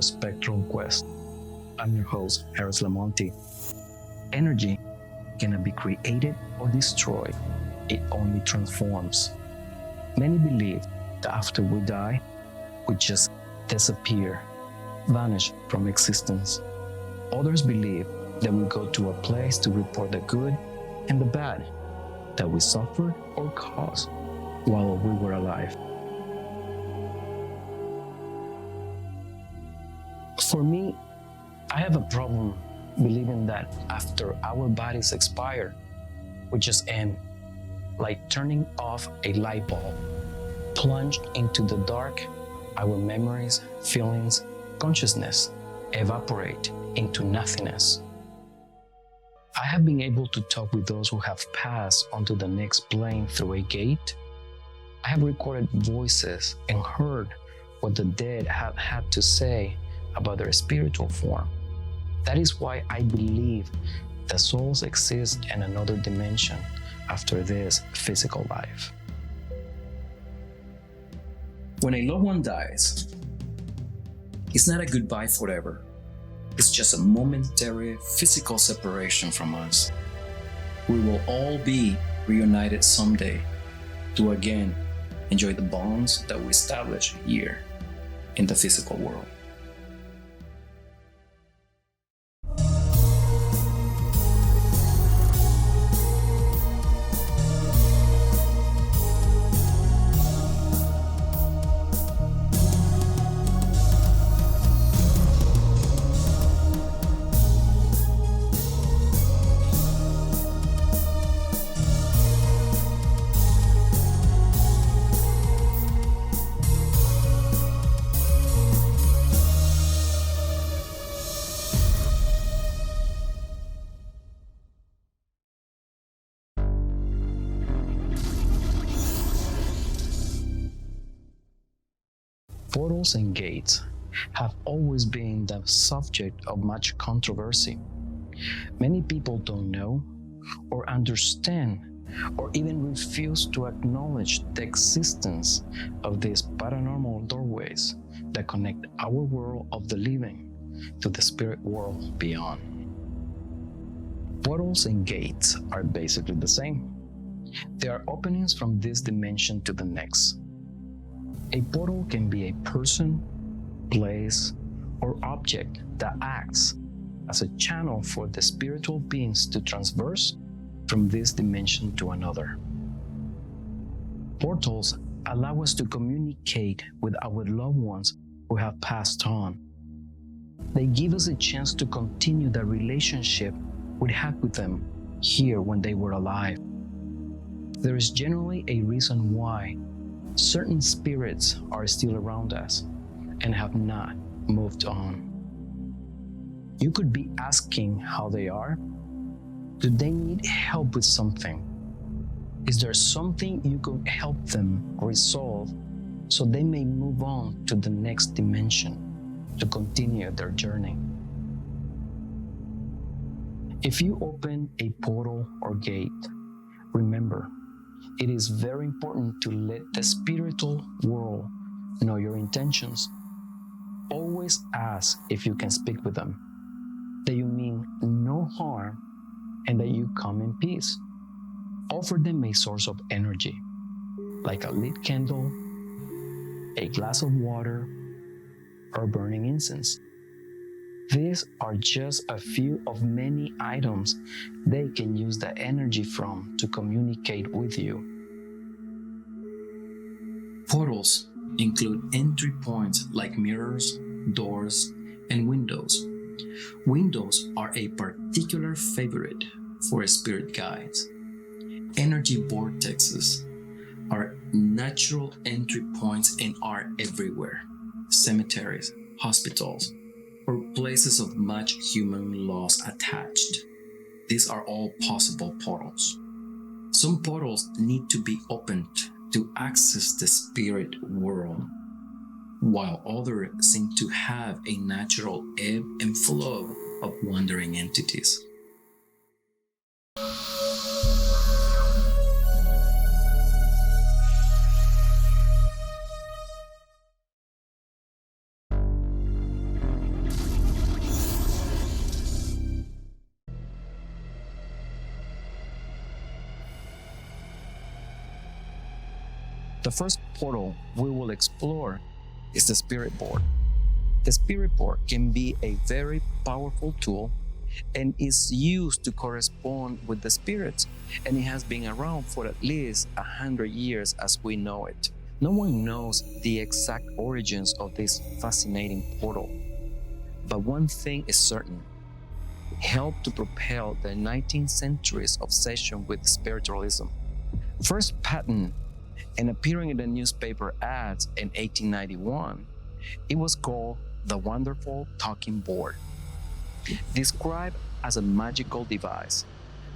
to Spectral Quest. I'm your host, Harris Lamonti. Energy cannot be created or destroyed, it only transforms. Many believe that after we die, we just disappear, vanish from existence. Others believe that we go to a place to report the good and the bad that we suffered or caused while we were alive. For me, I have a problem believing that after our bodies expire, we just end, like turning off a light bulb, plunged into the dark, our memories, feelings, consciousness evaporate into nothingness. I have been able to talk with those who have passed onto the next plane through a gate. I have recorded voices and heard what the dead have had to say about their spiritual form. That is why I believe that souls exist in another dimension after this physical life. When a loved one dies, it's not a goodbye forever. It's just a momentary physical separation from us. We will all be reunited someday to again enjoy the bonds that we establish here in the physical world. Portals and gates have always been the subject of much controversy. Many people don't know or understand or even refuse to acknowledge the existence of these paranormal doorways that connect our world of the living to the spirit world beyond. Portals and gates are basically the same. They are openings from this dimension to the next. A portal can be a person, place, or object that acts as a channel for the spiritual beings to transverse from this dimension to another. Portals allow us to communicate with our loved ones who have passed on. They give us a chance to continue the relationship we had with them here when they were alive. There is generally a reason why certain spirits are still around us and have not moved on. You could be asking how they are. Do they need help with something? Is there something you could help them resolve so they may move on to the next dimension to continue their journey? If you open a portal or gate, remember, it is very important to let the spiritual world know your intentions. Always ask if you can speak with them, that you mean no harm, and that you come in peace. Offer them a source of energy, like a lit candle, a glass of water, or burning incense. These are just a few of many items they can use the energy from to communicate with you. Portals include entry points like mirrors, doors, and windows. Windows are a particular favorite for spirit guides. Energy vortexes are natural entry points and are everywhere. Cemeteries, hospitals, or places of much human loss attached. These are all possible portals. Some portals need to be opened to access the spirit world, while others seem to have a natural ebb and flow of wandering entities. The first portal we will explore is the Spirit Board. The Spirit Board can be a very powerful tool and is used to correspond with the spirits, and it has been around for at least 100 years as we know it. No one knows the exact origins of this fascinating portal, but one thing is certain: it helped to propel the 19th century's obsession with spiritualism. First patent and appearing in the newspaper ads in 1891, it was called the Wonderful Talking Board. Described as a magical device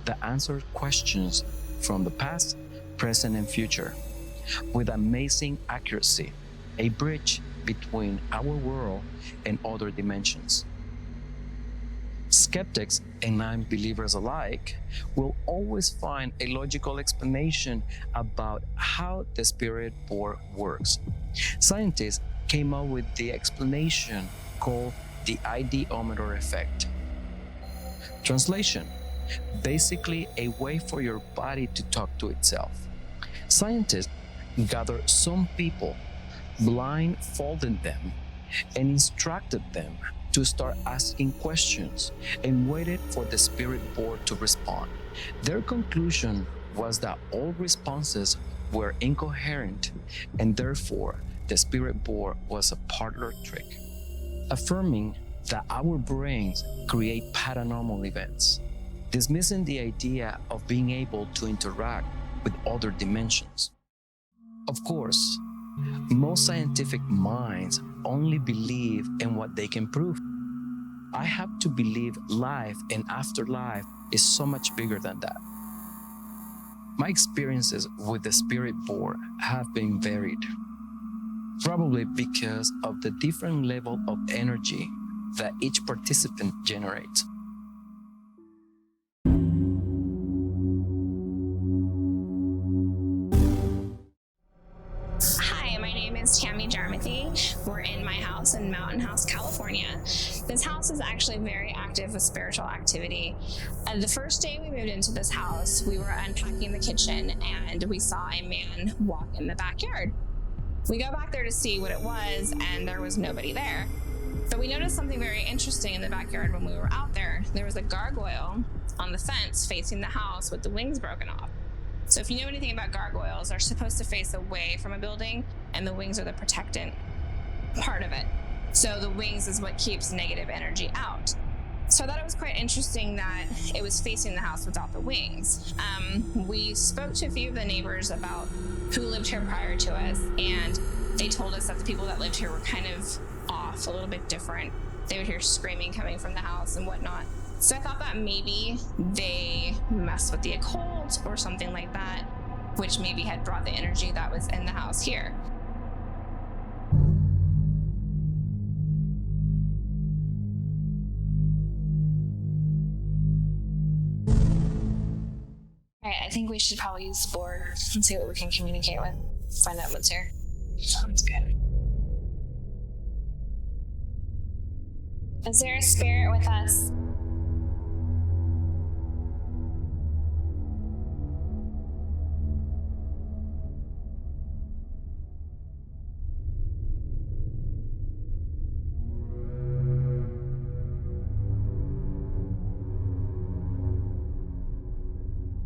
that answers questions from the past, present, and future with amazing accuracy, a bridge between our world and other dimensions. Skeptics and non-believers alike will always find a logical explanation about how the Spirit Board works. Scientists came up with the explanation called the ideometer effect. Translation: basically a way for your body to talk to itself. Scientists gathered some people, blindfolded them, and instructed them to start asking questions and waited for the Spirit Board to respond. Their conclusion was that all responses were incoherent, and therefore the Spirit Board was a parlor trick, affirming that our brains create paranormal events, dismissing the idea of being able to interact with other dimensions. Of course, most scientific minds only believe in what they can prove. I have to believe life and afterlife is so much bigger than that. My experiences with the Spirit Board have been varied, probably because of the different level of energy that each participant generates. Hi, my name is Tammy Jarmathy. We're in my house in Mountain House, California. This house is actually very active with spiritual activity. The first day we moved into this house, we were unpacking the kitchen and we saw a man walk in the backyard. We go back there to see what it was, and there was nobody there. But we noticed something very interesting in the backyard when we were out there. There was a gargoyle on the fence facing the house with the wings broken off. So if you know anything about gargoyles, they're supposed to face away from a building, and the wings are the protectant part of it. So the wings is what keeps negative energy out. So I thought it was quite interesting that it was facing the house without the wings. We spoke to a few of the neighbors about who lived here prior to us, and they told us that the people that lived here were kind of off, a little bit different. They would hear screaming coming from the house and whatnot. So I thought that maybe they messed with the occult or something like that, which maybe had brought the energy that was in the house here. All right, I think we should probably use the board and see what we can communicate with. Find out what's here. Sounds good. Is there a spirit with us?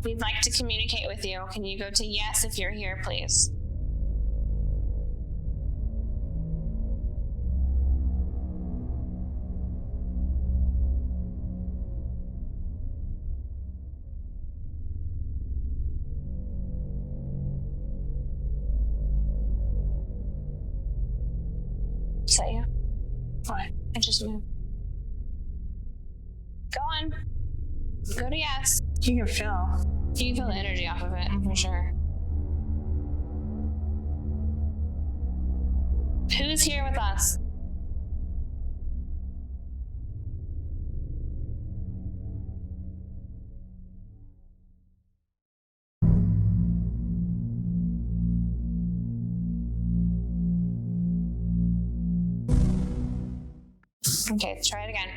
We'd like to communicate with you. Can you go to yes if you're here, please? Is that you? What? I just moved. Go on. Go to yes. You can feel the energy off of it, for sure. Who's here with us? Okay, let's try it again.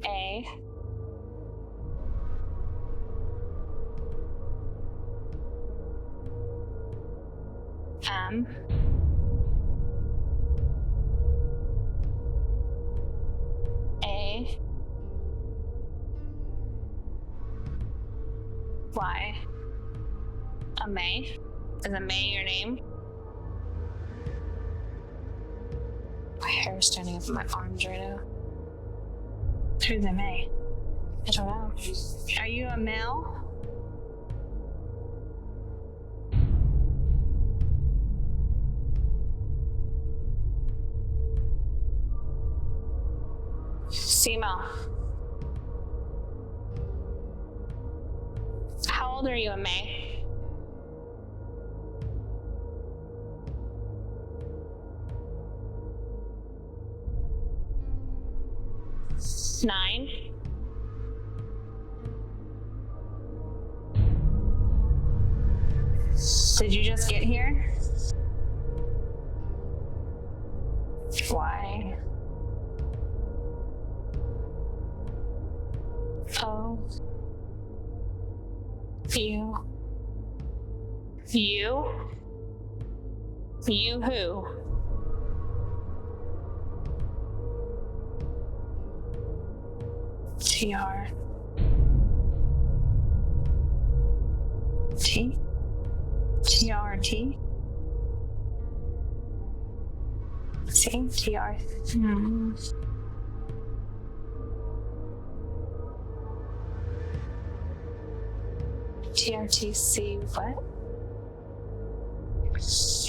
A. M. A. Y. A May. Is a May your name? My hair is standing up in my arms right now. Who's a May? I don't know. Are you a male? Female. How old are you, May? Nine. Did you just get here? Why? Oh. You. You? You who? TR. T? TRT? See? TR. TRTC what?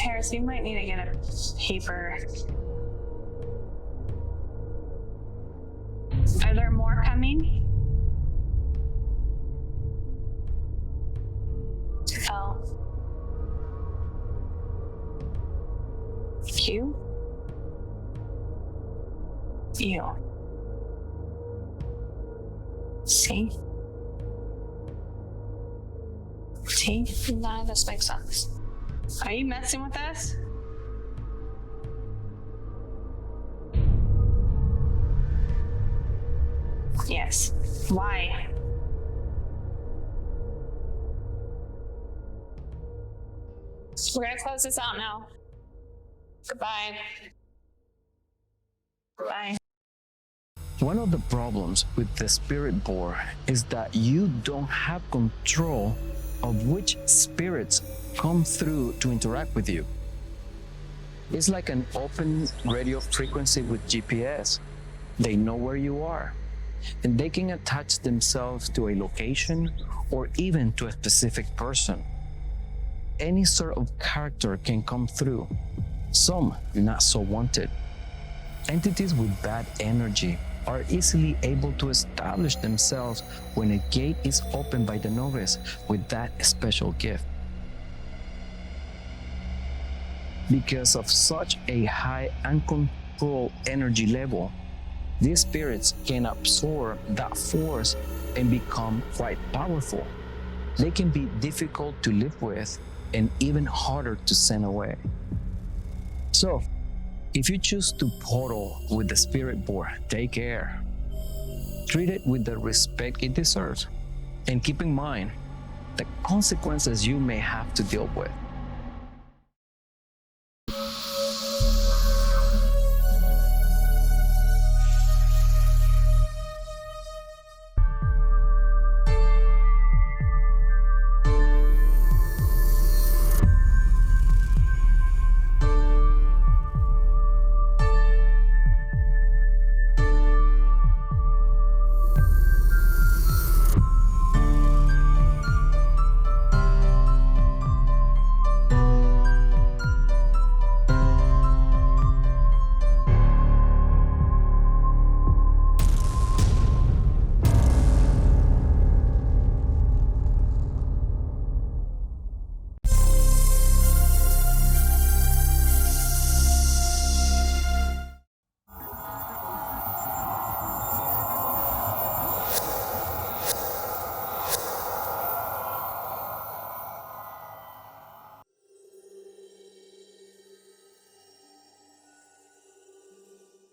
Harris, you might need to get a paper. Are there more coming? L. Q. U. C. T. None of this makes sense. Are you messing with us? Yes. Why? We're gonna close this out now. Goodbye. Bye. One of the problems with the spirit board is that you don't have control of which spirits come through to interact with you. It's like an open radio frequency with GPS. They know where you are, and they can attach themselves to a location or even to a specific person. Any sort of character can come through, some not so wanted. Entities with bad energy are easily able to establish themselves when a gate is opened by the novice with that special gift. Because of such a high uncontrolled energy level, these spirits can absorb that force and become quite powerful. They can be difficult to live with and even harder to send away. So, if you choose to portal with the spirit board, take care. Treat it with the respect it deserves, and keep in mind the consequences you may have to deal with.